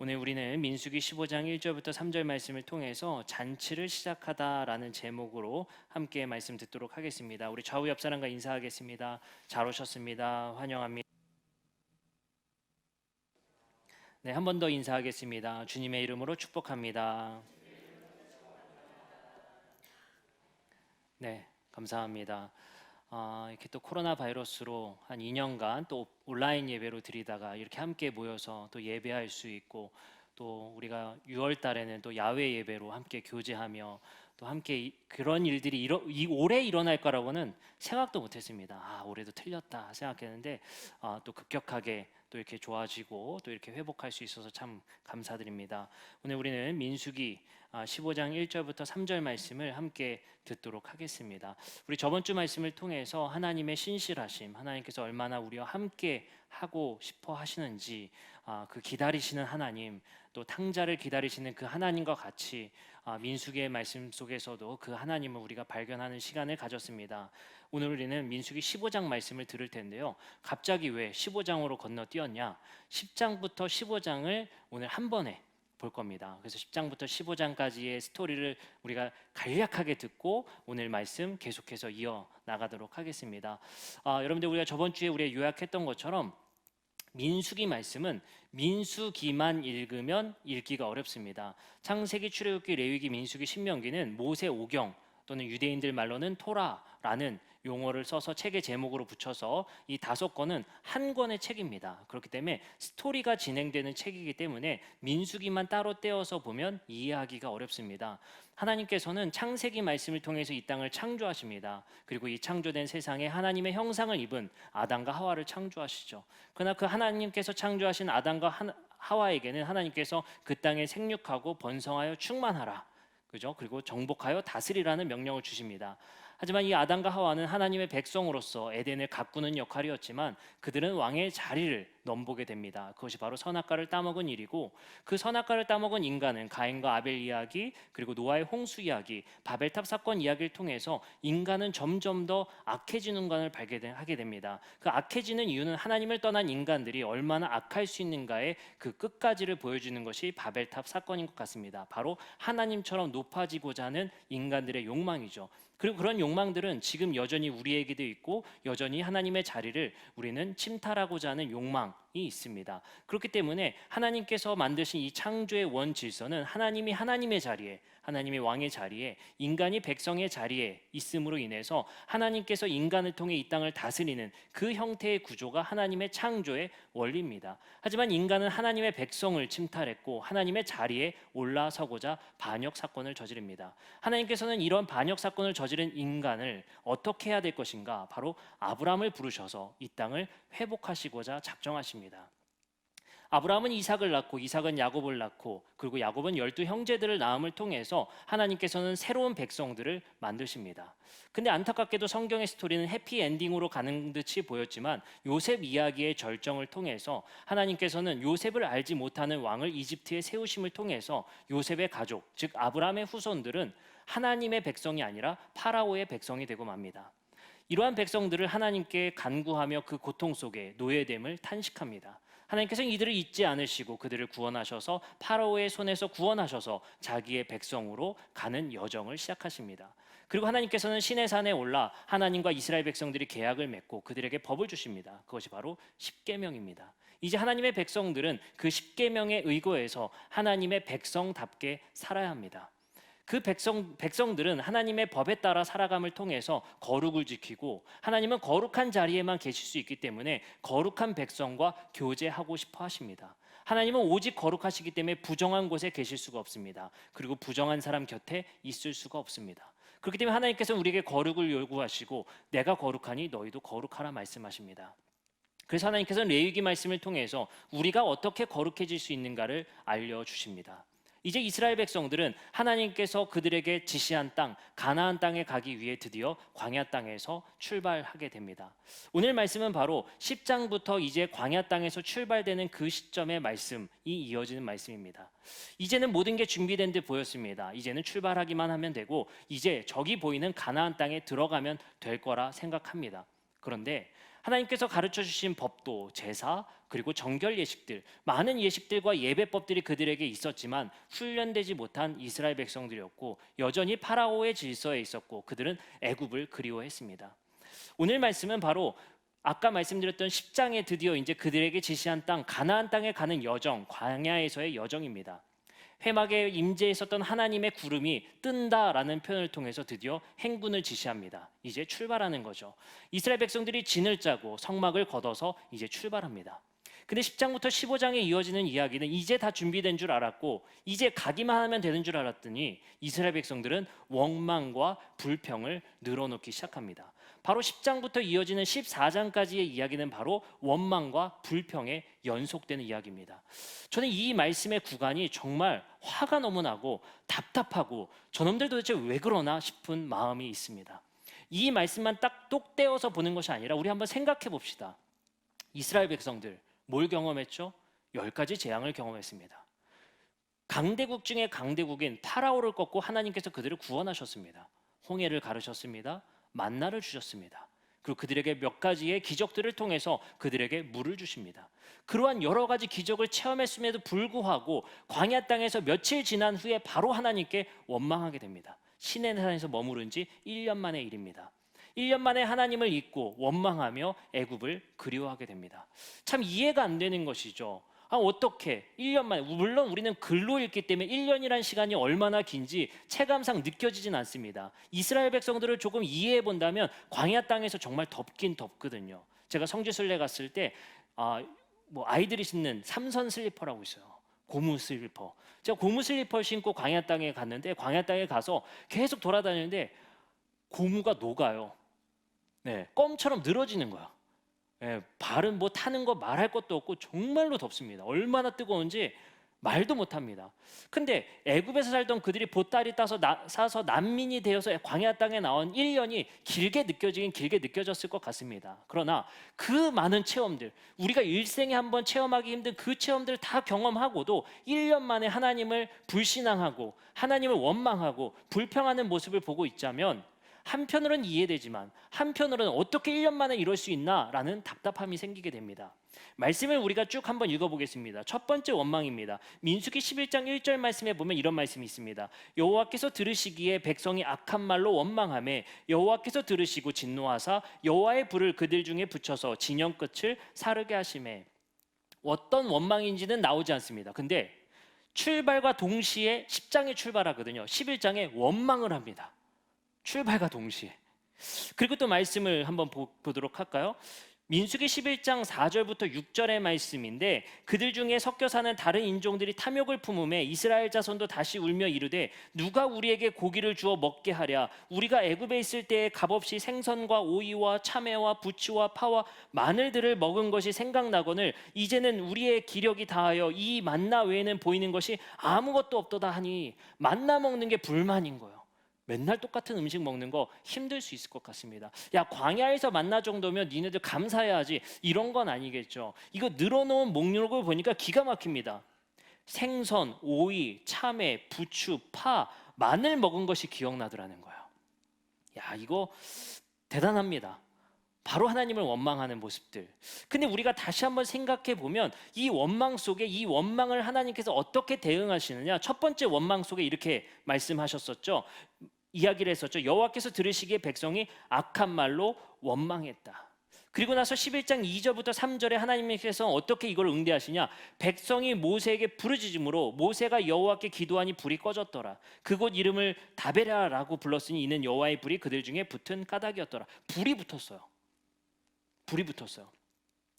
오늘 우리는 민수기 15장 1절부터 3절 말씀을 통해서 잔치를 시작하다라는 제목으로 함께 말씀 듣도록 하겠습니다. 우리 좌우 옆 사람과 인사하겠습니다. 잘 오셨습니다. 환영합니다. 네, 한 번 더 인사하겠습니다. 주님의 이름으로 축복합니다. 네, 감사합니다. 이렇게 또 코로나 바이러스로 한 2년간 또 온라인 예배로 드리다가 이렇게 함께 모여서 또 예배할 수 있고, 또 우리가 6월 달에는 또 야외 예배로 함께 교제하며 또 함께 그런 일들이 올해 일어날 거라고는 생각도 못했습니다. 올해도 틀렸다 생각했는데 또 급격하게 또 이렇게 좋아지고 또 이렇게 회복할 수 있어서 참 감사드립니다. 오늘 우리는 민수기 15장 1절부터 3절 말씀을 함께 듣도록 하겠습니다. 우리 저번 주 말씀을 통해서 하나님의 신실하심, 하나님께서 얼마나 우리와 함께 하고 싶어 하시는지, 그 기다리시는 하나님, 또 탕자를 기다리시는 그 하나님과 같이 민수기의 말씀 속에서도 그 하나님을 우리가 발견하는 시간을 가졌습니다. 오늘 우리는 민수기 15장 말씀을 들을 텐데요. 갑자기 왜 15장으로 건너뛰었냐? 10장부터 15장을 오늘 한 번에 볼 겁니다. 그래서 10장부터 15장까지의 스토리를 우리가 간략하게 듣고 오늘 말씀 계속해서 이어 나가도록 하겠습니다. 여러분들, 우리가 저번 주에 우리가 요약했던 것처럼 민수기 말씀은 민수기만 읽으면 읽기가 어렵습니다. 창세기, 출애굽기, 레위기, 민수기, 신명기는 모세 오경 또는 유대인들 말로는 토라라는 용어를 써서 책의 제목으로 붙여서 이 5권은 한 권의 책입니다. 그렇기 때문에 스토리가 진행되는 책이기 때문에 민수기만 따로 떼어서 보면 이해하기가 어렵습니다. 하나님께서는 창세기 말씀을 통해서 이 땅을 창조하십니다. 그리고 이 창조된 세상에 하나님의 형상을 입은 아담과 하와를 창조하시죠. 그러나 그 하나님께서 창조하신 아담과 하와에게는 하나님께서 그 땅에 생육하고 번성하여 충만하라, 그죠? 그리고 정복하여 다스리라는 명령을 주십니다. 하지만 이 아담과 하와는 하나님의 백성으로서 에덴을 가꾸는 역할이었지만 그들은 왕의 자리를 넘보게 됩니다. 그것이 바로 선악과를 따먹은 일이고, 그 선악과를 따먹은 인간은 가인과 아벨 이야기, 그리고 노아의 홍수 이야기, 바벨탑 사건 이야기를 통해서 인간은 점점 더 악해지는 것을 발견하게 됩니다. 그 악해지는 이유는 하나님을 떠난 인간들이 얼마나 악할 수 있는가의 그 끝까지를 보여주는 것이 바벨탑 사건인 것 같습니다. 바로 하나님처럼 높아지고자 하는 인간들의 욕망이죠. 그리고 그런 욕망들은 지금 여전히 우리에게도 있고, 여전히 하나님의 자리를 우리는 침탈하고자 하는 욕망이 있습니다. 그렇기 때문에 하나님께서 만드신 이 창조의 원 질서는 하나님이 하나님의 자리에, 하나님의 왕의 자리에, 인간이 백성의 자리에 있음으로 인해서 하나님께서 인간을 통해 이 땅을 다스리는 그 형태의 구조가 하나님의 창조의 원리입니다. 하지만 인간은 하나님의 백성을 침탈했고 하나님의 자리에 올라서고자 반역 사건을 저지릅니다. 하나님께서는 이런 반역 사건을 저지른 인간을 어떻게 해야 될 것인가? 바로 아브라함을 부르셔서 이 땅을 회복하시고자 작정하십니다. 아브라함은 이삭을 낳고, 이삭은 야곱을 낳고, 그리고 야곱은 12 형제들을 낳음을 통해서 하나님께서는 새로운 백성들을 만드십니다. 근데 안타깝게도 성경의 스토리는 해피엔딩으로 가는 듯이 보였지만 요셉 이야기의 절정을 통해서 하나님께서는 요셉을 알지 못하는 왕을 이집트에 세우심을 통해서 요셉의 가족, 즉 아브라함의 후손들은 하나님의 백성이 아니라 파라오의 백성이 되고 맙니다. 이러한 백성들을 하나님께 간구하며 그 고통 속에 노예됨을 탄식합니다. 하나님께서는 이들을 잊지 않으시고 그들을 구원하셔서 파라오의 손에서 구원하셔서 자기의 백성으로 가는 여정을 시작하십니다. 그리고 하나님께서는 시내산에 올라 하나님과 이스라엘 백성들이 계약을 맺고 그들에게 법을 주십니다. 그것이 바로 십계명입니다. 이제 하나님의 백성들은 그 십계명에 의거해서 하나님의 백성답게 살아야 합니다. 그 백성들은 하나님의 법에 따라 살아감을 통해서 거룩을 지키고, 하나님은 거룩한 자리에만 계실 수 있기 때문에 거룩한 백성과 교제하고 싶어 하십니다. 하나님은 오직 거룩하시기 때문에 부정한 곳에 계실 수가 없습니다. 그리고 부정한 사람 곁에 있을 수가 없습니다. 그렇기 때문에 하나님께서는 우리에게 거룩을 요구하시고 내가 거룩하니 너희도 거룩하라 말씀하십니다. 그래서 하나님께서는 레위기 말씀을 통해서 우리가 어떻게 거룩해질 수 있는가를 알려주십니다. 이제 이스라엘 백성들은 하나님께서 그들에게 지시한 땅, 가나안 땅에 가기 위해 드디어 광야 땅에서 출발하게 됩니다. 오늘 말씀은 바로 10장부터 이제 광야 땅에서 출발되는 그 시점의 말씀이 이어지는 말씀입니다. 이제는 모든 게 준비된 듯 보였습니다. 이제는 출발하기만 하면 되고 이제 저기 보이는 가나안 땅에 들어가면 될 거라 생각합니다. 그런데 하나님께서 가르쳐 주신 법도, 제사, 그리고 정결 예식들, 많은 예식들과 예배법들이 그들에게 있었지만 훈련되지 못한 이스라엘 백성들이었고 여전히 파라오의 질서에 있었고 그들은 애굽을 그리워했습니다. 오늘 말씀은 바로 아까 말씀드렸던 10장에 드디어 이제 그들에게 지시한 땅 가나안 땅에 가는 여정, 광야에서의 여정입니다. 회막에 임재했었던 하나님의 구름이 뜬다라는 표현을 통해서 드디어 행군을 지시합니다. 이제 출발하는 거죠. 이스라엘 백성들이 진을 짜고 성막을 걷어서 이제 출발합니다. 근데 10장부터 15장에 이어지는 이야기는 이제 다 준비된 줄 알았고 이제 가기만 하면 되는 줄 알았더니 이스라엘 백성들은 원망과 불평을 늘어놓기 시작합니다. 바로 10장부터 이어지는 14장까지의 이야기는 바로 원망과 불평의 연속되는 이야기입니다. 저는 이 말씀의 구간이 정말 화가 너무 나고 답답하고 저놈들 도대체 왜 그러나 싶은 마음이 있습니다. 이 말씀만 딱 똑 떼어서 보는 것이 아니라 우리 한번 생각해 봅시다. 이스라엘 백성들 뭘 경험했죠? 10가지 재앙을 경험했습니다. 강대국 중에 강대국인 파라오를 꺾고 하나님께서 그들을 구원하셨습니다. 홍해를 가르셨습니다. 만나를 주셨습니다. 그리고 그들에게 몇 가지의 기적들을 통해서 그들에게 물을 주십니다. 그러한 여러 가지 기적을 체험했음에도 불구하고 광야 땅에서 며칠 지난 후에 바로 하나님께 원망하게 됩니다. 시내 산에서 머무른 지 1년 만의 일입니다. 1년 만에 하나님을 잊고 원망하며 애굽을 그리워하게 됩니다. 참 이해가 안 되는 것이죠. 어떻게 1년 만에, 물론 우리는 글로 읽기 때문에 1년이란 시간이 얼마나 긴지 체감상 느껴지진 않습니다. 이스라엘 백성들을 조금 이해해 본다면 광야 땅에서 정말 덥긴 덥거든요. 제가 성지순례 갔을 때 아이들이 신는 삼선 슬리퍼라고 있어요. 고무 슬리퍼. 제가 고무 슬리퍼를 신고 광야 땅에 갔는데 광야 땅에 가서 계속 돌아다니는데 고무가 녹아요. 네, 껌처럼 늘어지는 거야. 예, 발은 뭐 타는 거 말할 것도 없고 정말로 덥습니다. 얼마나 뜨거운지 말도 못합니다. 근데 애굽에서 살던 그들이 보따리 싸서 난민이 되어서 광야 땅에 나온 1년이 길게 느껴졌을 것 같습니다. 그러나 그 많은 체험들, 우리가 일생에 한번 체험하기 힘든 그 체험들을 다 경험하고도 1년 만에 하나님을 불신앙하고 하나님을 원망하고 불평하는 모습을 보고 있자면 한편으로는 이해되지만 한편으로는 어떻게 1년 만에 이럴 수 있나 라는 답답함이 생기게 됩니다. 말씀을 우리가 쭉 한번 읽어보겠습니다. 첫 번째 원망입니다. 민수기 11장 1절 말씀에 보면 이런 말씀이 있습니다. 여호와께서 들으시기에 백성이 악한 말로 원망하매 여호와께서 들으시고 진노하사 여호와의 불을 그들 중에 붙여서 진영 끝을 사르게 하시매. 어떤 원망인지는 나오지 않습니다. 근데 출발과 동시에 10장에 출발하거든요. 11장에 원망을 합니다. 출발과 동시에. 그리고 또 말씀을 한번 보도록 할까요? 민수기 11장 4절부터 6절의 말씀인데 그들 중에 섞여 사는 다른 인종들이 탐욕을 품음에 이스라엘 자손도 다시 울며 이르되 누가 우리에게 고기를 주어 먹게 하랴. 우리가 애굽에 있을 때에 값없이 생선과 오이와 참외와 부추와 파와 마늘들을 먹은 것이 생각나거늘 이제는 우리의 기력이 다하여 이 만나 외에는 보이는 것이 아무것도 없도다 하니. 만나 먹는 게 불만인 거예요. 맨날 똑같은 음식 먹는 거 힘들 수 있을 것 같습니다. 야, 광야에서 만나 정도면 니네들 감사해야지, 이런 건 아니겠죠. 이거 늘어놓은 목록을 보니까 기가 막힙니다. 생선, 오이, 참외, 부추, 파, 마늘 먹은 것이 기억나더라는 거예요. 야, 이거 대단합니다. 바로 하나님을 원망하는 모습들. 근데 우리가 다시 한번 생각해 보면 이 원망 속에 이 원망을 하나님께서 어떻게 대응하시느냐. 첫 번째 원망 속에 이렇게 말씀하셨었죠. 이야기를 했었죠. 여호와께서 들으시기에 백성이 악한 말로 원망했다. 그리고 나서 11장 2절부터 3절에 하나님께서 어떻게 이걸 응대하시냐. 백성이 모세에게 부르짖음으로 모세가 여호와께 기도하니 불이 꺼졌더라. 그곳 이름을 다베라라고 불렀으니 이는 여호와의 불이 그들 중에 붙은 까닭이었더라. 불이 붙었어요. 불이 붙었어요.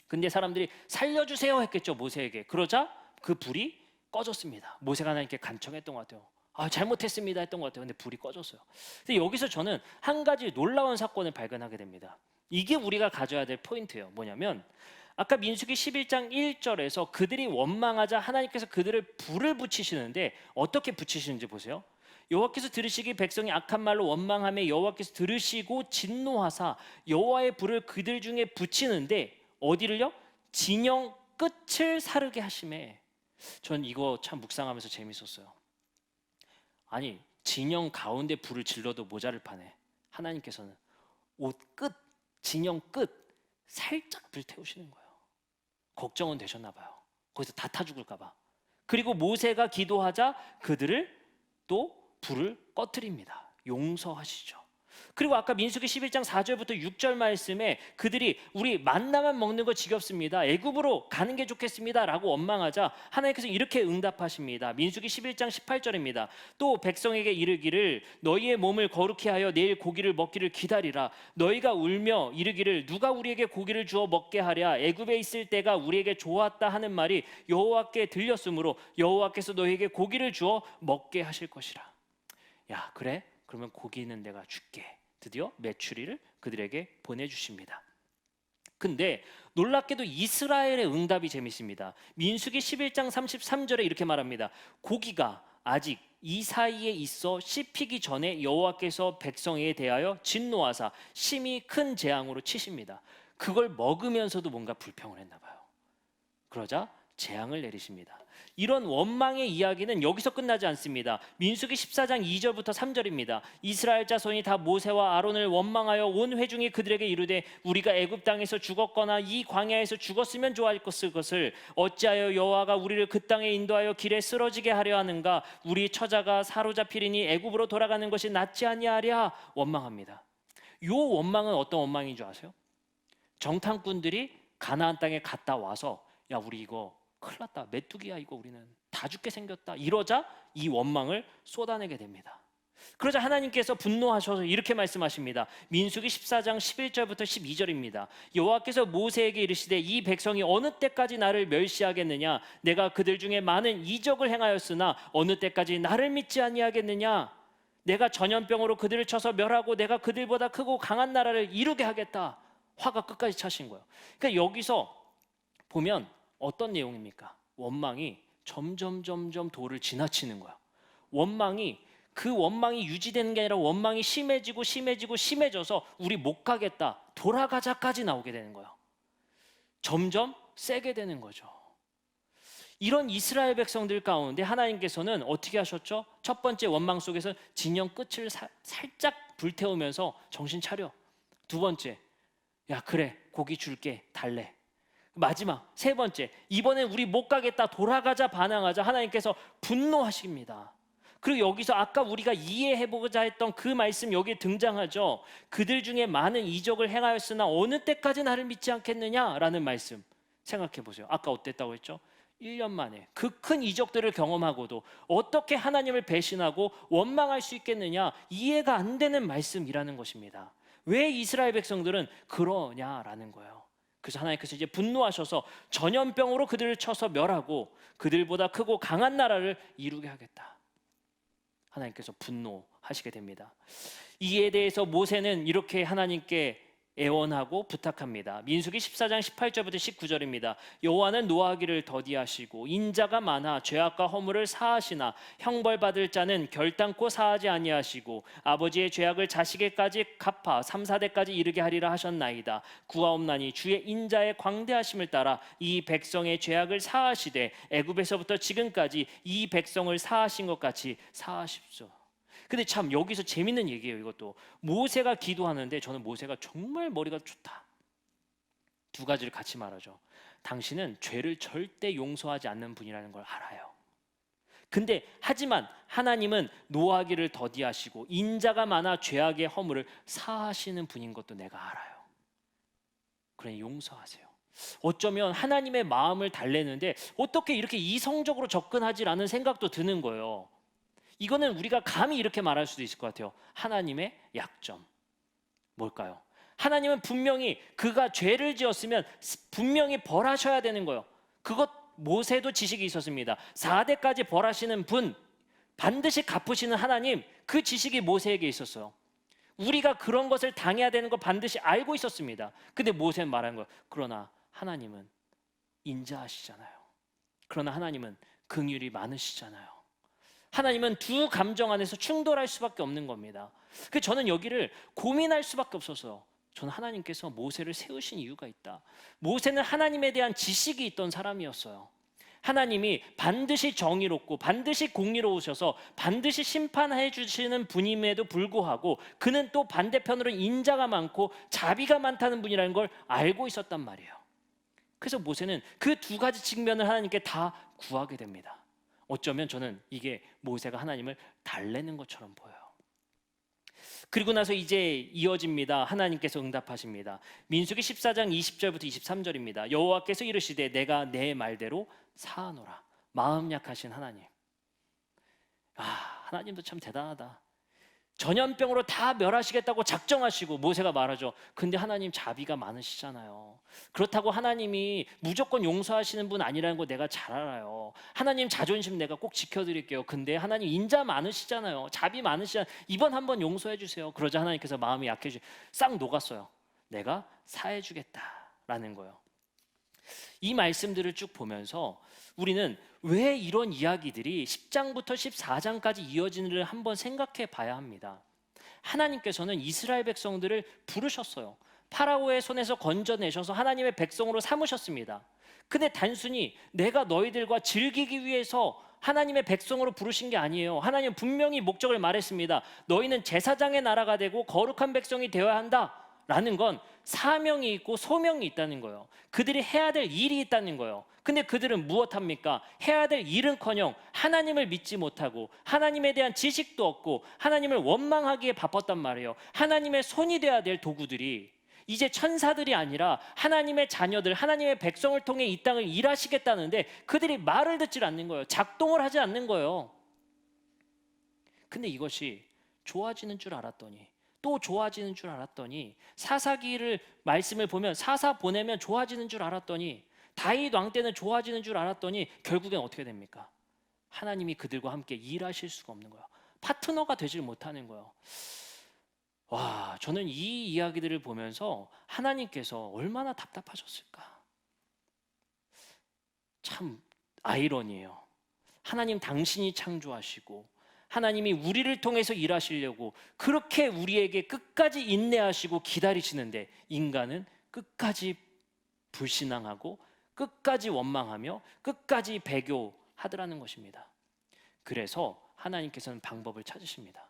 근데 사람들이 살려주세요 했겠죠, 모세에게. 그러자 그 불이 꺼졌습니다. 모세가 하나님께 간청했던 것 같아요. 잘못했습니다 했던 것 같아요. 근데 불이 꺼졌어요. 근데 여기서 저는 한 가지 놀라운 사건을 발견하게 됩니다. 이게 우리가 가져야 될 포인트예요. 뭐냐면 아까 민수기 11장 1절에서 그들이 원망하자 하나님께서 그들을 불을 붙이시는데 어떻게 붙이시는지 보세요. 여호와께서 들으시기 백성이 악한 말로 원망하며 여호와께서 들으시고 진노하사 여호와의 불을 그들 중에 붙이는데 어디를요? 진영 끝을 사르게 하심에. 전 이거 참 묵상하면서 재밌었어요. 아니, 진영 가운데 불을 질러도 모자를 파네. 하나님께서는 옷 끝, 진영 끝, 살짝 불태우시는 거예요. 걱정은 되셨나 봐요. 거기서 다 타 죽을까 봐. 그리고 모세가 기도하자 그들을 또 불을 꺼뜨립니다. 용서하시죠. 그리고 아까 민수기 11장 4절부터 6절 말씀에 그들이 우리 만나만 먹는 거 지겹습니다. 애굽으로 가는 게 좋겠습니다 라고 원망하자 하나님께서 이렇게 응답하십니다. 민수기 11장 18절입니다. 또 백성에게 이르기를 너희의 몸을 거룩히 하여 내일 고기를 먹기를 기다리라. 너희가 울며 이르기를 누가 우리에게 고기를 주어 먹게 하랴. 애굽에 있을 때가 우리에게 좋았다 하는 말이 여호와께 들렸으므로 여호와께서 너희에게 고기를 주어 먹게 하실 것이라. 야, 그래? 그러면 고기는 내가 줄게. 드디어 메추리를 그들에게 보내주십니다. 근데 놀랍게도 이스라엘의 응답이 재밌습니다. 민수기 11장 33절에 이렇게 말합니다. 고기가 아직 이 사이에 있어 씹히기 전에 여호와께서 백성에 대하여 진노하사 심히 큰 재앙으로 치십니다. 그걸 먹으면서도 뭔가 불평을 했나 봐요. 그러자 재앙을 내리십니다. 이런 원망의 이야기는 여기서 끝나지 않습니다. 민수기 14장 2절부터 3절입니다. 이스라엘 자손이 다 모세와 아론을 원망하여 온 회중이 그들에게 이르되 우리가 애굽 땅에서 죽었거나 이 광야에서 죽었으면 좋았을 것을 어찌하여 여호와가 우리를 그 땅에 인도하여 길에 쓰러지게 하려 하는가. 우리 처자가 사로잡히리니 애굽으로 돌아가는 것이 낫지 아니하랴. 원망합니다. 이 원망은 어떤 원망인 줄 아세요? 정탐꾼들이 가나안 땅에 갔다 와서 야, 우리 이거 큰일 났다. 메뚜기야 이거 우리는 다 죽게 생겼다. 이러자 이 원망을 쏟아내게 됩니다. 그러자 하나님께서 분노하셔서 이렇게 말씀하십니다. 민수기 14장 11절부터 12절입니다. 여호와께서 모세에게 이르시되 이 백성이 어느 때까지 나를 멸시하겠느냐. 내가 그들 중에 많은 이적을 행하였으나 어느 때까지 나를 믿지 아니하겠느냐. 내가 전염병으로 그들을 쳐서 멸하고 내가 그들보다 크고 강한 나라를 이루게 하겠다. 화가 끝까지 차신 거예요. 그러니까 여기서 보면 어떤 내용입니까? 원망이 점점 도를 지나치는 거야. 그 원망이 유지되는 게 아니라 원망이 심해져서 우리 못 가겠다, 돌아가자까지 나오게 되는 거예요. 점점 세게 되는 거죠. 이런 이스라엘 백성들 가운데 하나님께서는 어떻게 하셨죠? 첫 번째 원망 속에서 진영 끝을 살짝 불태우면서 정신 차려. 두 번째, 야 그래 고기 줄게 달래. 마지막 세 번째, 이번엔 우리 못 가겠다 돌아가자 반항하자 하나님께서 분노하십니다. 그리고 여기서 아까 우리가 이해해보고자 했던 그 말씀 여기에 등장하죠. 그들 중에 많은 이적을 행하였으나 어느 때까지 나를 믿지 않겠느냐라는 말씀 생각해 보세요. 아까 어땠다고 했죠? 1년 만에 그 큰 이적들을 경험하고도 어떻게 하나님을 배신하고 원망할 수 있겠느냐, 이해가 안 되는 말씀이라는 것입니다. 왜 이스라엘 백성들은 그러냐라는 거예요. 그래서 하나님께서 이제 분노하셔서 전염병으로 그들을 쳐서 멸하고 그들보다 크고 강한 나라를 이루게 하겠다. 하나님께서 분노하시게 됩니다. 이에 대해서 모세는 이렇게 하나님께 애원하고 부탁합니다. 민수기 14장 18절부터 19절입니다. 여호와는 노하기를 더디하시고 인자가 많아 죄악과 허물을 사하시나 형벌받을 자는 결단코 사하지 아니하시고 아버지의 죄악을 자식에까지 갚아 3, 4대까지 이르게 하리라 하셨나이다. 구하옵나니 주의 인자의 광대하심을 따라 이 백성의 죄악을 사하시되 애굽에서부터 지금까지 이 백성을 사하신 것 같이 사하십시오. 근데 참 여기서 재밌는 얘기예요. 이것도 모세가 기도하는데 저는 모세가 정말 머리가 좋다. 두 가지를 같이 말하죠. 당신은 죄를 절대 용서하지 않는 분이라는 걸 알아요. 근데 하지만 하나님은 노하기를 더디하시고 인자가 많아 죄악의 허물을 사하시는 분인 것도 내가 알아요. 그러니 용서하세요. 어쩌면 하나님의 마음을 달래는데 어떻게 이렇게 이성적으로 접근하지라는 생각도 드는 거예요. 이거는 우리가 감히 이렇게 말할 수도 있을 것 같아요. 하나님의 약점 뭘까요? 하나님은 분명히 그가 죄를 지었으면 분명히 벌하셔야 되는 거예요. 그것 모세도 지식이 있었습니다. 4대까지 벌하시는 분, 반드시 갚으시는 하나님, 그 지식이 모세에게 있었어요. 우리가 그런 것을 당해야 되는 거 반드시 알고 있었습니다. 근데 모세는 말한 거예요. 그러나 하나님은 인자하시잖아요. 그러나 하나님은 긍휼이 많으시잖아요. 하나님은 두 감정 안에서 충돌할 수밖에 없는 겁니다. 그래서 저는 여기를 고민할 수밖에 없어서 저는 하나님께서 모세를 세우신 이유가 있다. 모세는 하나님에 대한 지식이 있던 사람이었어요. 하나님이 반드시 정의롭고 반드시 공의로우셔서 반드시 심판해 주시는 분임에도 불구하고 그는 또 반대편으로 인자가 많고 자비가 많다는 분이라는 걸 알고 있었단 말이에요. 그래서 모세는 그 두 가지 측면을 하나님께 다 구하게 됩니다. 어쩌면 저는 이게 모세가 하나님을 달래는 것처럼 보여요. 그리고 나서 이제 이어집니다. 하나님께서 응답하십니다. 민수기 14장 20절부터 23절입니다. 여호와께서 이르시되 내가 내 말대로 사하노라. 마음 약하신 하나님. 하나님도 참 대단하다. 전염병으로 다 멸하시겠다고 작정하시고 모세가 말하죠. 근데 하나님 자비가 많으시잖아요. 그렇다고 하나님이 무조건 용서하시는 분 아니라는 거 내가 잘 알아요. 하나님 자존심 내가 꼭 지켜드릴게요. 근데 하나님 인자 많으시잖아요. 자비 많으시잖아요. 이번 한번 용서해 주세요. 그러자 하나님께서 마음이 약해지고 싹 녹았어요. 내가 사해 주겠다라는 거예요. 이 말씀들을 쭉 보면서 우리는 왜 이런 이야기들이 10장부터 14장까지 이어지는지를 한번 생각해 봐야 합니다. 하나님께서는 이스라엘 백성들을 부르셨어요. 파라오의 손에서 건져내셔서 하나님의 백성으로 삼으셨습니다. 근데 단순히 내가 너희들과 즐기기 위해서 하나님의 백성으로 부르신 게 아니에요. 하나님은 분명히 목적을 말했습니다. 너희는 제사장의 나라가 되고 거룩한 백성이 되어야 한다 라는 건 사명이 있고 소명이 있다는 거예요. 그들이 해야 될 일이 있다는 거예요. 근데 그들은 무엇합니까? 해야 될 일은커녕 하나님을 믿지 못하고 하나님에 대한 지식도 없고 하나님을 원망하기에 바빴단 말이에요. 하나님의 손이 돼야 될 도구들이 이제 천사들이 아니라 하나님의 자녀들, 하나님의 백성을 통해 이 땅을 일하시겠다는데 그들이 말을 듣질 않는 거예요. 작동을 하지 않는 거예요. 근데 이것이 좋아지는 줄 알았더니 또 좋아지는 줄 알았더니 사사기를 말씀을 보면 사사 보내면 좋아지는 줄 알았더니 다윗 왕 때는 좋아지는 줄 알았더니 결국엔 어떻게 됩니까? 하나님이 그들과 함께 일하실 수가 없는 거예요. 파트너가 되질 못하는 거예요. 와, 저는 이 이야기들을 보면서 하나님께서 얼마나 답답하셨을까? 참 아이러니해요. 하나님 당신이 창조하시고 하나님이 우리를 통해서 일하시려고 그렇게 우리에게 끝까지 인내하시고 기다리시는데 인간은 끝까지 불신앙하고 끝까지 원망하며 끝까지 배교하더라는 것입니다. 그래서 하나님께서는 방법을 찾으십니다.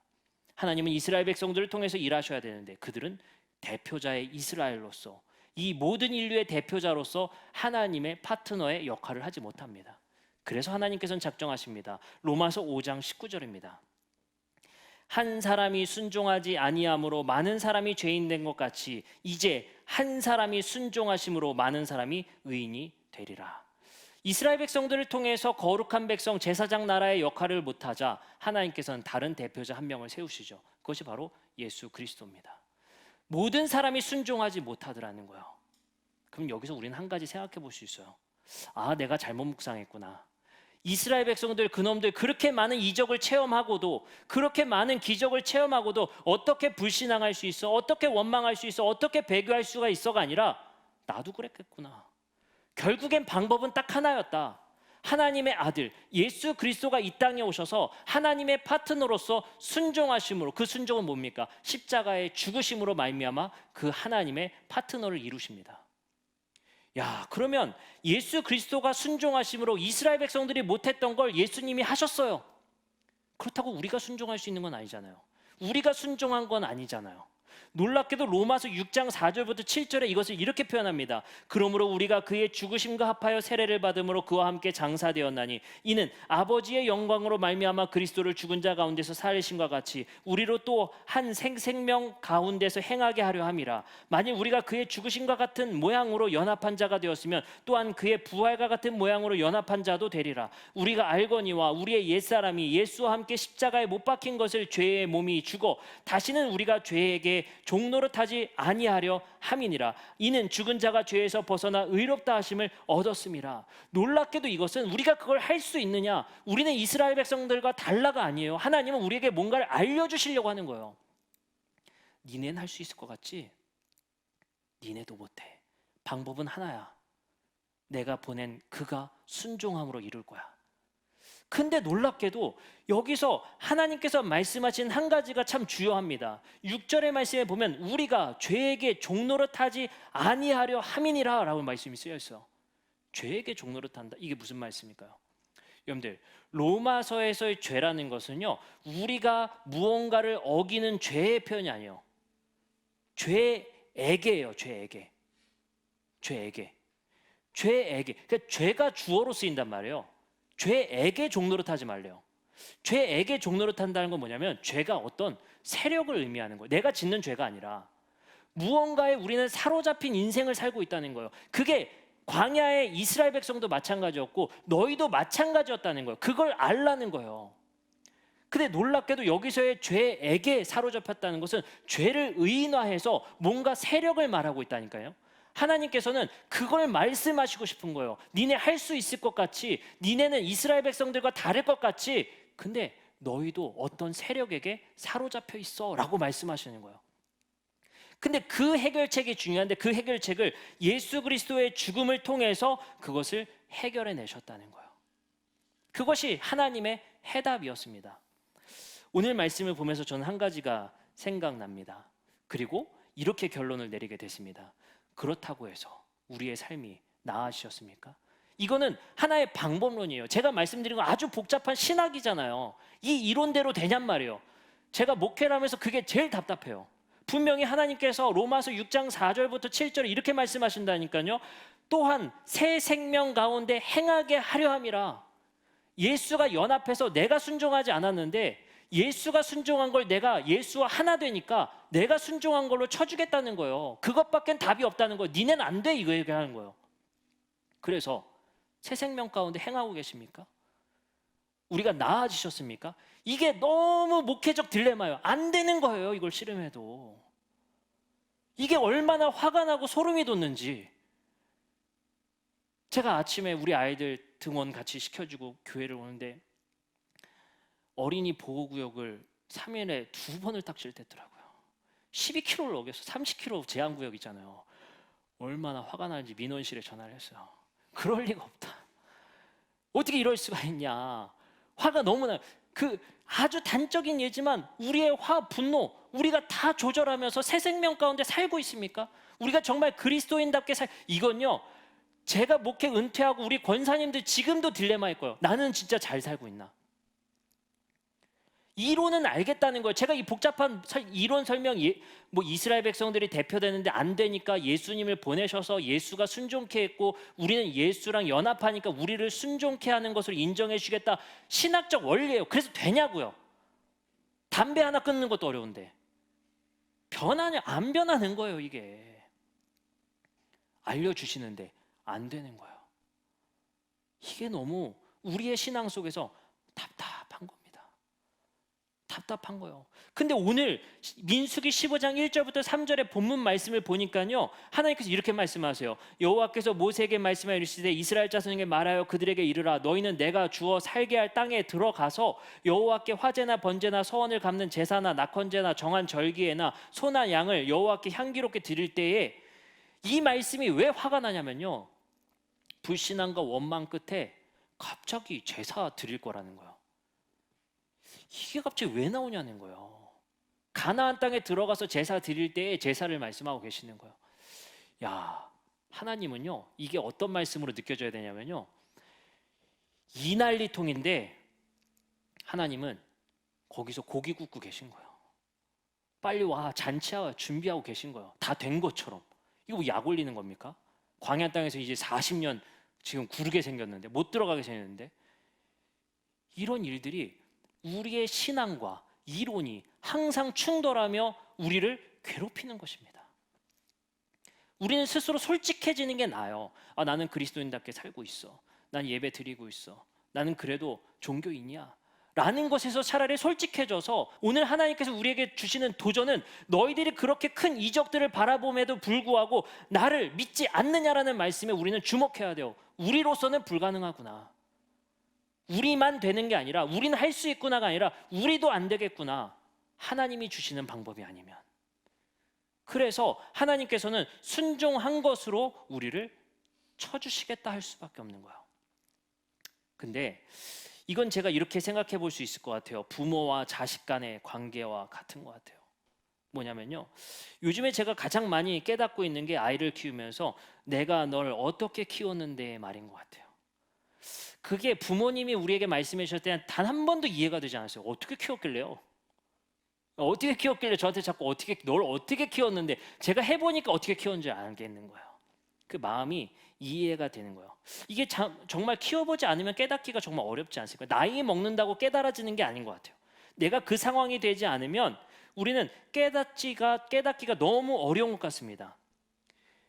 하나님은 이스라엘 백성들을 통해서 일하셔야 되는데 그들은 대표자의 이스라엘로서 이 모든 인류의 대표자로서 하나님의 파트너의 역할을 하지 못합니다. 그래서 하나님께서는 작정하십니다. 로마서 5장 19절입니다. 한 사람이 순종하지 아니함으로 많은 사람이 죄인 된 것 같이 이제 한 사람이 순종하심으로 많은 사람이 의인이 되리라. 이스라엘 백성들을 통해서 거룩한 백성 제사장 나라의 역할을 못하자 하나님께서는 다른 대표자 한 명을 세우시죠. 그것이 바로 예수 그리스도입니다. 모든 사람이 순종하지 못하더라는 거예요. 그럼 여기서 우리는 한 가지 생각해 볼 수 있어요. 내가 잘못 묵상했구나. 이스라엘 백성들 그놈들 그렇게 많은 이적을 체험하고도 그렇게 많은 기적을 체험하고도 어떻게 불신앙할 수 있어? 어떻게 원망할 수 있어? 어떻게 배교할 수가 있어가 아니라 나도 그랬겠구나. 결국엔 방법은 딱 하나였다. 하나님의 아들 예수 그리스도가 이 땅에 오셔서 하나님의 파트너로서 순종하심으로 그 순종은 뭡니까? 십자가의 죽으심으로 말미암아 그 하나님의 파트너를 이루십니다. 그러면 예수 그리스도가 순종하심으로 이스라엘 백성들이 못했던 걸 예수님이 하셨어요. 그렇다고 우리가 순종할 수 있는 건 아니잖아요. 우리가 순종한 건 아니잖아요. 놀랍게도 로마서 6장 4절부터 7절에 이것을 이렇게 표현합니다. 그러므로 우리가 그의 죽으심과 합하여 세례를 받음으로 그와 함께 장사되었나니 이는 아버지의 영광으로 말미암아 그리스도를 죽은 자 가운데서 살리심과 같이 우리로 또 한 생명 가운데서 행하게 하려 함이라. 만일 우리가 그의 죽으심과 같은 모양으로 연합한 자가 되었으면 또한 그의 부활과 같은 모양으로 연합한 자도 되리라. 우리가 알거니와 우리의 옛사람이 예수와 함께 십자가에 못 박힌 것을 죄의 몸이 죽어 다시는 우리가 죄에게 종노릇하지 아니하려 함이니라. 이는 죽은 자가 죄에서 벗어나 의롭다 하심을 얻었음이라. 놀랍게도 이것은 우리가 그걸 할 수 있느냐? 우리는 이스라엘 백성들과 달라가 아니에요. 하나님은 우리에게 뭔가를 알려주시려고 하는 거예요. 니네는 할 수 있을 것 같지? 니네도 못해. 방법은 하나야. 내가 보낸 그가 순종함으로 이룰 거야. 근데 놀랍게도 여기서 하나님께서 말씀하신 한 가지가 참 주요합니다. 6절의 말씀에 보면 우리가 죄에게 종노릇하지 아니하려 함이니라 라고 말씀이 쓰여 있어요. 죄에게 종노릇 한다. 이게 무슨 말씀일까요? 여러분들, 로마서에서의 죄라는 것은요, 우리가 무언가를 어기는 죄의 표현이 아니에요. 죄에게예요. 죄에게. 그러니까 죄가 주어로 쓰인단 말이에요. 죄에게 종노릇 하지 말래요. 죄에게 종노릇 한다는 건 뭐냐면, 죄가 어떤 세력을 의미하는 거예요. 내가 짓는 죄가 아니라 무언가에 우리는 사로잡힌 인생을 살고 있다는 거예요. 그게 광야의 이스라엘 백성도 마찬가지였고 너희도 마찬가지였다는 거예요. 그걸 알라는 거예요. 근데 놀랍게도 여기서의 죄에게 사로잡혔다는 것은 죄를 의인화해서 뭔가 세력을 말하고 있다니까요. 하나님께서는 그걸 말씀하시고 싶은 거예요. 니네 할 수 있을 것 같이, 니네는 이스라엘 백성들과 다를 것 같이, 근데 너희도 어떤 세력에게 사로잡혀 있어 라고 말씀하시는 거예요. 근데 그 해결책이 중요한데, 그 해결책을 예수 그리스도의 죽음을 통해서 그것을 해결해 내셨다는 거예요. 그것이 하나님의 해답이었습니다. 오늘 말씀을 보면서 저는 한 가지가 생각납니다. 그리고 이렇게 결론을 내리게 됐습니다. 그렇다고 해서 우리의 삶이 나아지셨습니까? 이거는 하나의 방법론이에요. 제가 말씀드린 건 아주 복잡한 신학이잖아요. 이 이론대로 되냔 말이에요. 제가 목회를 하면서 그게 제일 답답해요. 분명히 하나님께서 로마서 6장 4절부터 7절에 이렇게 말씀하신다니까요. 또한 새 생명 가운데 행하게 하려 함이라. 예수가 연합해서 내가 순종하지 않았는데 예수가 순종한 걸 내가 예수와 하나 되니까 내가 순종한 걸로 쳐주겠다는 거예요. 그것밖엔 답이 없다는 거예요. 니넨 안 돼, 이거 얘기하는 거예요. 그래서 새 생명 가운데 행하고 계십니까? 우리가 나아지셨습니까? 이게 너무 목회적 딜레마예요. 안 되는 거예요, 이걸 씨름해도. 이게 얼마나 화가 나고 소름이 돋는지. 제가 아침에 우리 아이들 등원 같이 시켜주고 교회를 오는데 어린이 보호구역을 3일에 2번을 딱 질댔더라고요. 12km를 어겼어. 30km 제한구역 있잖아요. 얼마나 화가 나는지 민원실에 전화를 했어요. 그럴 리가 없다. 어떻게 이럴 수가 있냐. 화가 너무 나요. 그 아주 단적인 예지만 우리의 분노, 우리가 다 조절하면서 새 생명 가운데 살고 있습니까? 우리가 정말 그리스도인답게 이건요, 제가 목회 은퇴하고 우리 권사님들 지금도 딜레마일 거예요. 나는 진짜 잘 살고 있나? 이론은 알겠다는 거예요. 제가 이 복잡한 이론 설명, 뭐 이스라엘 백성들이 대표되는데 안 되니까 예수님을 보내셔서 예수가 순종케 했고 우리는 예수랑 연합하니까 우리를 순종케 하는 것을 인정해 주겠다. 신학적 원리예요. 그래서 되냐고요. 담배 하나 끊는 것도 어려운데 변하냐? 안 변하는 거예요. 이게 알려주시는데 안 되는 거예요. 이게 너무 우리의 신앙 속에서 답답한 겁니다. 답답한 거예요. 근데 오늘 민수기 15장 1절부터 3절의 본문 말씀을 보니까요, 하나님께서 이렇게 말씀하세요. 여호와께서 모세에게 말씀하여 이르시되 이스라엘 자손에게 말하여 그들에게 이르라. 너희는 내가 주어 살게 할 땅에 들어가서 여호와께 화제나 번제나 서원을 갚는 제사나 낙헌제나 정한 절기에나 소나 양을 여호와께 향기롭게 드릴 때에, 이 말씀이 왜 화가 나냐면요, 불신앙과 원망 끝에 갑자기 제사 드릴 거라는 거예요. 이게 갑자기 왜 나오냐는 거예요. 가나안 땅에 들어가서 제사 드릴 때에 제사를 말씀하고 계시는 거예요. 야, 하나님은요, 이게 어떤 말씀으로 느껴져야 되냐면요, 이 난리통인데 하나님은 거기서 고기 굽고 계신 거예요. 빨리 와, 잔치하고 준비하고 계신 거예요. 다 된 것처럼. 이거 뭐 약 올리는 겁니까? 광야 땅에서 이제 40년 지금 구르게 생겼는데, 못 들어가게 생겼는데, 이런 일들이 우리의 신앙과 이론이 항상 충돌하며 우리를 괴롭히는 것입니다. 우리는 스스로 솔직해지는 게 나아요. 나는 그리스도인답게 살고 있어. 난 예배 드리고 있어. 나는 그래도 종교인이야. 라는 것에서 차라리 솔직해져서, 오늘 하나님께서 우리에게 주시는 도전은 너희들이 그렇게 큰 이적들을 바라봄에도 불구하고 나를 믿지 않느냐라는 말씀에 우리는 주목해야 돼요. 우리로서는 불가능하구나. 우리만 되는 게 아니라, 우리는 할 수 있구나가 아니라 우리도 안 되겠구나. 하나님이 주시는 방법이 아니면. 그래서 하나님께서는 순종한 것으로 우리를 쳐주시겠다 할 수밖에 없는 거예요. 근데 이건 제가 이렇게 생각해 볼 수 있을 것 같아요. 부모와 자식 간의 관계와 같은 것 같아요. 뭐냐면요, 요즘에 제가 가장 많이 깨닫고 있는 게 아이를 키우면서 내가 널 어떻게 키웠는데 말인 것 같아요. 그게 부모님이 우리에게 말씀해 주실 때는 단 한 번도 이해가 되지 않았어요. 어떻게 키웠길래요? 어떻게 키웠길래 저한테 자꾸 널 어떻게 키웠는데, 제가 해보니까 어떻게 키웠는지 알겠는 거예요. 그 마음이 이해가 되는 거예요. 이게 정말 키워보지 않으면 깨닫기가 정말 어렵지 않습니까? 나이 먹는다고 깨달아지는 게 아닌 것 같아요. 내가 그 상황이 되지 않으면 우리는 깨닫기가 너무 어려운 것 같습니다.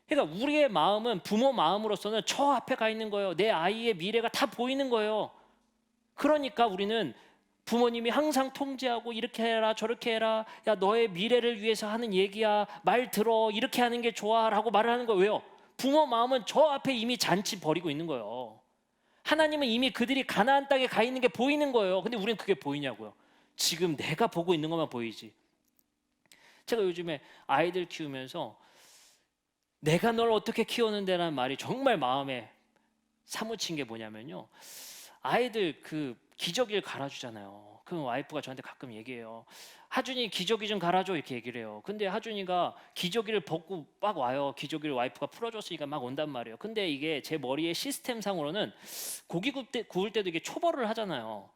그러니까 우리의 마음은, 부모 마음으로서는 저 앞에 가 있는 거예요. 내 아이의 미래가 다 보이는 거예요. 그러니까 우리는 부모님이 항상 통제하고 이렇게 해라 저렇게 해라, 야 너의 미래를 위해서 하는 얘기야, 말 들어, 이렇게 하는 게 좋아 라고 말을 하는 거예요. 왜요? 부모 마음은 저 앞에 이미 잔치 벌이고 있는 거예요. 하나님은 이미 그들이 가나안 땅에 가 있는 게 보이는 거예요. 근데 우리는 그게 보이냐고요? 지금 내가 보고 있는 것만 보이지. 제가 요즘에 아이들 키우면서 내가 널 어떻게 키웠는데라는 말이 정말 마음에 사무친 게 뭐냐면요, 아이들 그 기저귀를 갈아주잖아요. 그럼 와이프가 저한테 가끔 얘기해요. 하준이 기저귀 좀 갈아줘, 이렇게 얘기를 해요. 근데 하준이가 기저귀를 벗고 막 와요. 기저귀를 와이프가 풀어줬으니까 막 온단 말이에요. 근데 이게 제 머리의 시스템 상으로는 고기 구울 때도 이게 초벌을 하잖아요.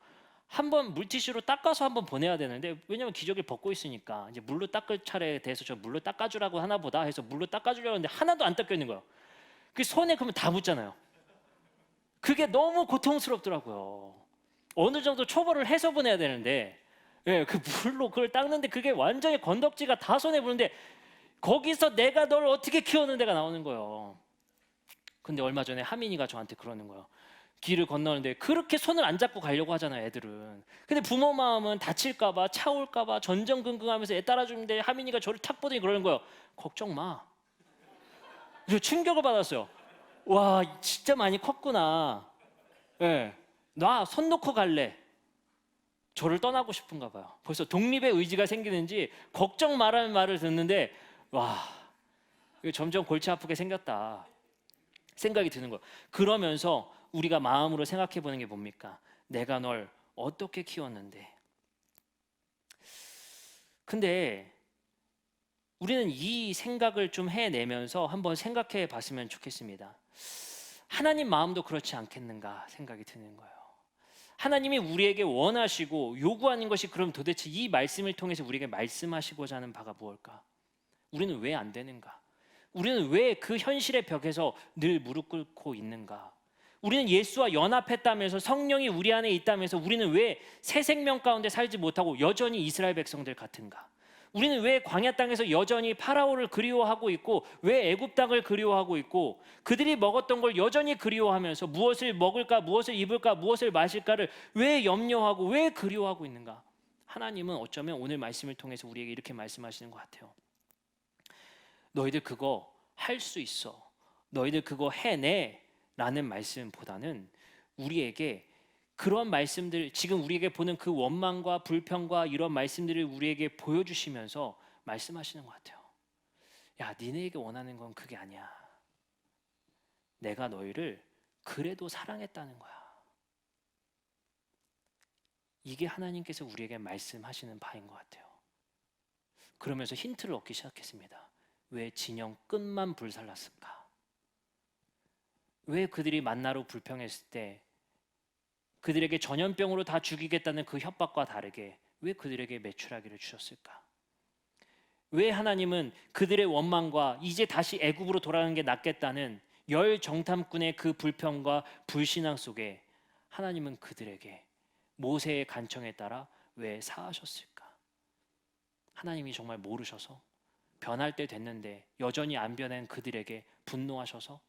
한번 물티슈로 닦아서 한번 보내야 되는데, 왜냐면 기저귀를 벗고 있으니까 이제 물로 닦을 차례에 대해서 저 물로 닦아주라고 하나 보다 해서 물로 닦아주려고 했는데 하나도 안 닦여 있는 거예요. 그 손에 그러면 다 묻잖아요. 그게 너무 고통스럽더라고요. 어느 정도 초벌을 해서 보내야 되는데, 예, 그 물로 그걸 닦는데 그게 완전히 건덕지가 다 손에 부는데, 거기서 내가 널 어떻게 키웠는 데가 나오는 거예요. 근데 얼마 전에 하민이가 저한테 그러는 거예요. 길을 건너는데 그렇게 손을 안 잡고 가려고 하잖아요, 애들은. 근데 부모 마음은 다칠까봐, 차 올까봐 전전긍긍하면서 애 따라주는데, 하민이가 저를 탁 보더니 그러는 거예요. 걱정 마. 저 충격을 받았어요. 와, 진짜 많이 컸구나. 예, 나 손 놓고 갈래. 저를 떠나고 싶은가 봐요. 벌써 독립의 의지가 생기는지 걱정 마라는 말을 듣는데, 와, 이거 점점 골치 아프게 생겼다 생각이 드는 거예요. 그러면서 우리가 마음으로 생각해 보는 게 뭡니까? 내가 널 어떻게 키웠는데. 근데 우리는 이 생각을 좀 해내면서 한번 생각해 봤으면 좋겠습니다. 하나님 마음도 그렇지 않겠는가 생각이 드는 거예요. 하나님이 우리에게 원하시고 요구하는 것이, 그럼 도대체 이 말씀을 통해서 우리에게 말씀하시고자 하는 바가 무엇일까? 우리는 왜 안 되는가? 우리는 왜 그 현실의 벽에서 늘 무릎 꿇고 있는가? 우리는 예수와 연합했다면서, 성령이 우리 안에 있다면서 우리는 왜 새 생명 가운데 살지 못하고 여전히 이스라엘 백성들 같은가? 우리는 왜 광야 땅에서 여전히 파라오를 그리워하고 있고, 왜 애굽 땅을 그리워하고 있고, 그들이 먹었던 걸 여전히 그리워하면서 무엇을 먹을까, 무엇을 입을까, 무엇을 마실까를 왜 염려하고 왜 그리워하고 있는가? 하나님은 어쩌면 오늘 말씀을 통해서 우리에게 이렇게 말씀하시는 것 같아요. 너희들 그거 할 수 있어, 너희들 그거 해내 라는 말씀보다는 우리에게 그런 말씀들, 지금 우리에게 보는 그 원망과 불평과 이런 말씀들을 우리에게 보여주시면서 말씀하시는 것 같아요. 야, 니네에게 원하는 건 그게 아니야. 내가 너희를 그래도 사랑했다는 거야. 이게 하나님께서 우리에게 말씀하시는 바인 것 같아요. 그러면서 힌트를 얻기 시작했습니다. 왜 진영 끝만 불살랐을까? 왜 그들이 만나로 불평했을 때 그들에게 전염병으로 다 죽이겠다는 그 협박과 다르게 왜 그들에게 메추라기를 주셨을까? 왜 하나님은 그들의 원망과 이제 다시 애굽으로 돌아가는 게 낫겠다는 열 정탐꾼의 그 불평과 불신앙 속에 하나님은 그들에게 모세의 간청에 따라 왜 사하셨을까? 하나님이 정말 모르셔서, 변할 때 됐는데 여전히 안 변한 그들에게 분노하셔서?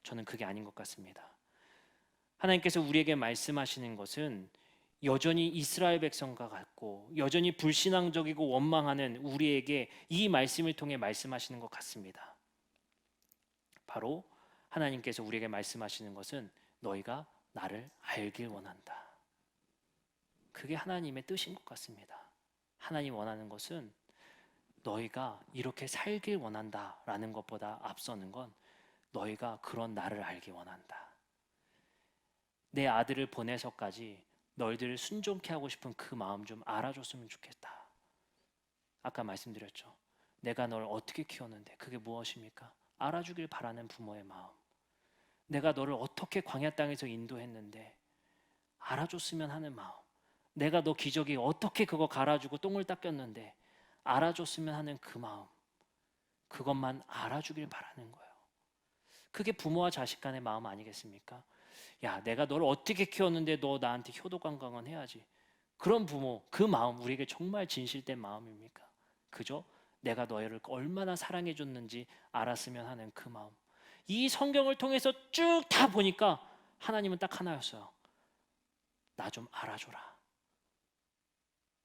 저는 그게 아닌 것 같습니다. 하나님께서 우리에게 말씀하시는 것은 여전히 이스라엘 백성과 같고 여전히 불신앙적이고 원망하는 우리에게 이 말씀을 통해 말씀하시는 것 같습니다. 바로 하나님께서 우리에게 말씀하시는 것은 너희가 나를 알길 원한다. 그게 하나님의 뜻인 것 같습니다. 하나님 원하는 것은 너희가 이렇게 살길 원한다라는 것보다 앞서는 건 너희가 그런 나를 알기 원한다. 내 아들을 보내서까지 너희들을 순종케 하고 싶은 그 마음 좀 알아줬으면 좋겠다. 아까 말씀드렸죠. 내가 널 어떻게 키웠는데 그게 무엇입니까? 알아주길 바라는 부모의 마음. 내가 너를 어떻게 광야 땅에서 인도했는데 알아줬으면 하는 마음. 내가 너 기저귀 어떻게 그거 갈아주고 똥을 닦였는데 알아줬으면 하는 그 마음. 그것만 알아주길 바라는 거예요. 그게 부모와 자식 간의 마음 아니겠습니까? 야, 내가 너를 어떻게 키웠는데 너 나한테 효도 관광은 해야지. 그런 부모, 그 마음 우리에게 정말 진실된 마음입니까? 그죠? 내가 너희를 얼마나 사랑해 줬는지 알았으면 하는 그 마음. 이 성경을 통해서 쭉 다 보니까 하나님은 딱 하나였어요. 나 좀 알아줘라.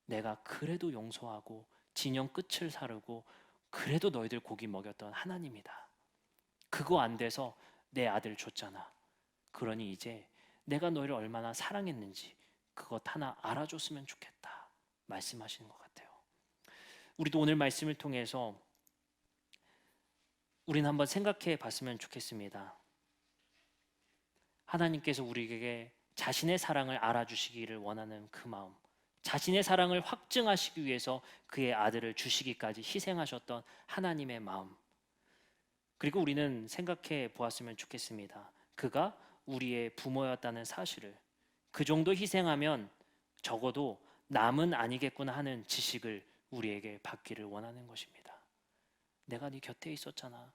내가 그래도 용서하고 진영 끝을 사르고 그래도 너희들 고기 먹였던 하나님이다. 그거 안 돼서 내 아들 줬잖아. 그러니 이제 내가 너희를 얼마나 사랑했는지 그것 하나 알아줬으면 좋겠다 말씀하시는 것 같아요. 우리도 오늘 말씀을 통해서 우리는 한번 생각해 봤으면 좋겠습니다. 하나님께서 우리에게 자신의 사랑을 알아주시기를 원하는 그 마음, 자신의 사랑을 확증하시기 위해서 그의 아들을 주시기까지 희생하셨던 하나님의 마음, 그리고 우리는 생각해 보았으면 좋겠습니다. 그가 우리의 부모였다는 사실을, 그 정도 희생하면 적어도 남은 아니겠구나 하는 지식을 우리에게 받기를 원하는 것입니다. 내가 네 곁에 있었잖아.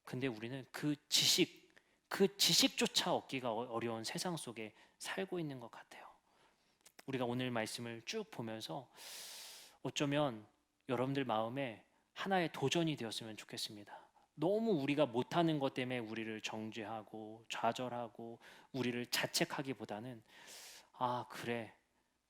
근데 우리는 그 지식조차 얻기가 어려운 세상 속에 살고 있는 것 같아요. 우리가 오늘 말씀을 쭉 보면서 어쩌면 여러분들 마음에 하나의 도전이 되었으면 좋겠습니다. 너무 우리가 못하는 것 때문에 우리를 정죄하고 좌절하고 우리를 자책하기보다는 아, 그래.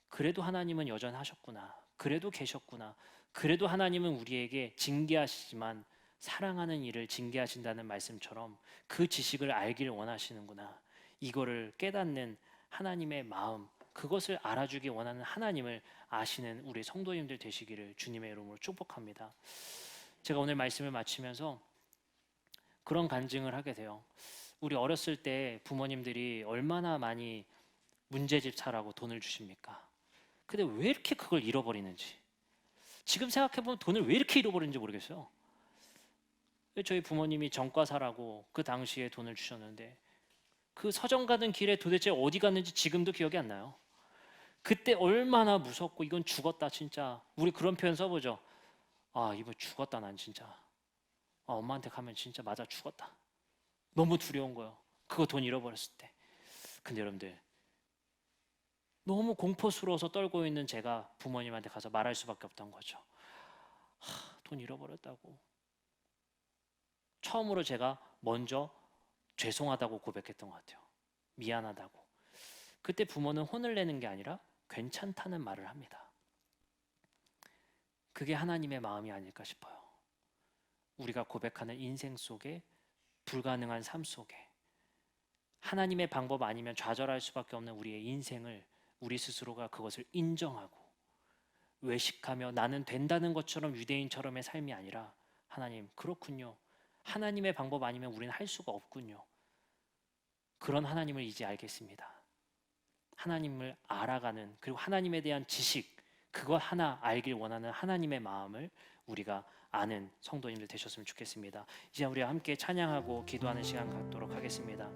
그래도 하나님은 여전하셨구나. 그래도 계셨구나. 그래도 하나님은 우리에게 징계하시지만 사랑하는 이를 징계하신다는 말씀처럼 그 지식을 알기를 원하시는구나. 이거를 깨닫는 하나님의 마음, 그것을 알아주기 원하는 하나님을 아시는 우리 성도님들 되시기를 주님의 이름으로 축복합니다. 제가 오늘 말씀을 마치면서 그런 간증을 하게 돼요. 우리 어렸을 때 부모님들이 얼마나 많이 문제집 사라고 돈을 주십니까? 근데 왜 이렇게 그걸 잃어버리는지, 지금 생각해보면 돈을 왜 이렇게 잃어버리는지 모르겠어요. 저희 부모님이 전과 사라고 그 당시에 돈을 주셨는데 그 서점 가는 길에 도대체 어디 갔는지 지금도 기억이 안 나요. 그때 얼마나 무섭고 이건 죽었다 진짜. 우리 그런 표현 써보죠. 아, 이거 죽었다 난 진짜. 아, 엄마한테 가면 진짜 맞아 죽었다. 너무 두려운 거예요. 그거 돈 잃어버렸을 때. 근데 여러분들, 너무 공포스러워서 떨고 있는 제가 부모님한테 가서 말할 수밖에 없던 거죠. 돈 잃어버렸다고. 처음으로 제가 먼저 죄송하다고 고백했던 것 같아요. 미안하다고. 그때 부모는 혼을 내는 게 아니라 괜찮다는 말을 합니다. 그게 하나님의 마음이 아닐까 싶어요. 우리가 고백하는 인생 속에, 불가능한 삶 속에 하나님의 방법 아니면 좌절할 수밖에 없는 우리의 인생을 우리 스스로가 그것을 인정하고 외식하며 나는 된다는 것처럼 유대인처럼의 삶이 아니라 하나님, 그렇군요. 하나님의 방법 아니면 우리는 할 수가 없군요. 그런 하나님을 이제 알겠습니다. 하나님을 알아가는, 그리고 하나님에 대한 지식, 그거 하나 알길 원하는 하나님의 마음을 우리가 아는 성도님들 되셨으면 좋겠습니다. 이제 우리가 함께 찬양하고 기도하는 시간 갖도록 하겠습니다.